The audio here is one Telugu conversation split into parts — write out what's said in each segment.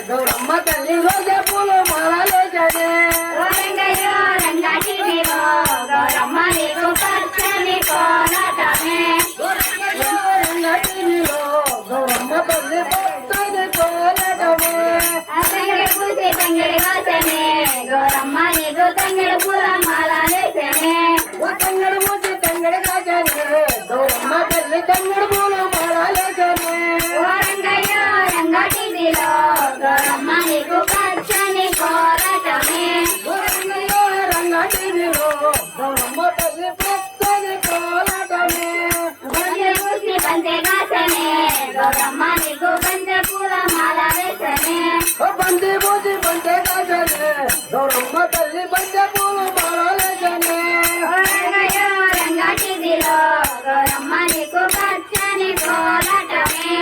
గౌరమ్మ తల్లి రోజా పూలు మాలలే జడే గౌరమ్మ నీకు పచ్చని కోలటమే రంగటిలో గౌరమ్మ తల్లి పచ్చని కోలటమే తంగడి పూసి తంగడి వాసనే గౌరమ్మ నీకు తంగడి పూల మాలలేసనే తంగడి పూసి తంగడి కాచనే గౌరమ్మ తల్లి తంగడి పూలు మాలలేసనే రంగటిలో గౌరమ్మ నీకు పచ్చని కోలటమే రంగటిలో గౌరమ్మ తల్లి పచ్చని కోలటమే పూసి బంతే కాసనే గౌరమ్మ నీకు బంతే పూల మాల వేసనే బంతి పూసి బంతే కాచనే గౌరమ్మ తల్లి బంతి పూలు మాలలేసనే రంగటిలో గౌరమ్మ నీకు పచ్చని కోలటమే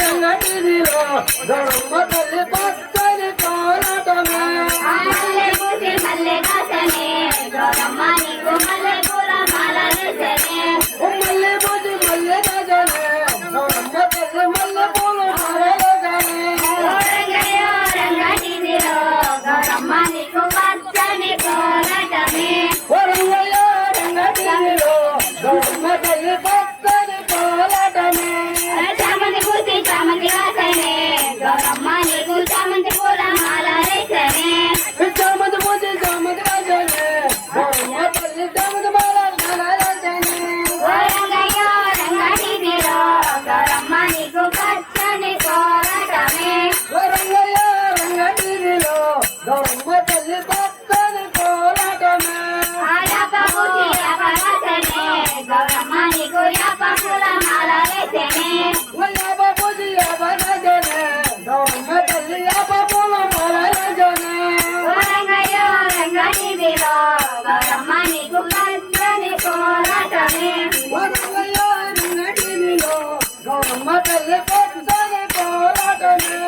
రంగటిలో గౌరమ్మ తల్లి పచ్చని కోలటమే మల్లె పూసి మల్లె కాసనే గౌరమ్మ నీకు మల్లె పూల మాల వేసనే మల్లె పూసి మల్లె కాచనే గౌరమ్మ తల్లి మల్లె పూలు మాలలేసనే రంగటిలో గౌరమ్మ నీకు పచ్చని కోలటమే రంగటిలో గౌరమ్మ తల్లి పచ్చని కోలటమే చామంతి పూసి చామంతి వాసనే గౌరమ్మ నీకు చామంతి పూల మాల వేసనే చామంతి పూసి చామంతి కాచనే గౌరమ్మ తల్లి చామంతి మాలలేసనే రంగటిలో గౌరమ్మ నీకు పచ్చని కోలటమే రంగటిలో గౌరమ్మ తల్లి పచ్చని కోలటమే యాప పూసి యాప వాసనే గౌరమ్మ నీకు యాప పూల మాల వేసనే యాప పూసి యాప కాచనే గౌరమ్మ తల్లి యాప పూల మాలలేసనే రంగటిలో గౌరమ్మ నీకు పచ్చని కోలటమే రంగటిలో గౌరమ్మ తల్లి పచ్చని కోలటమే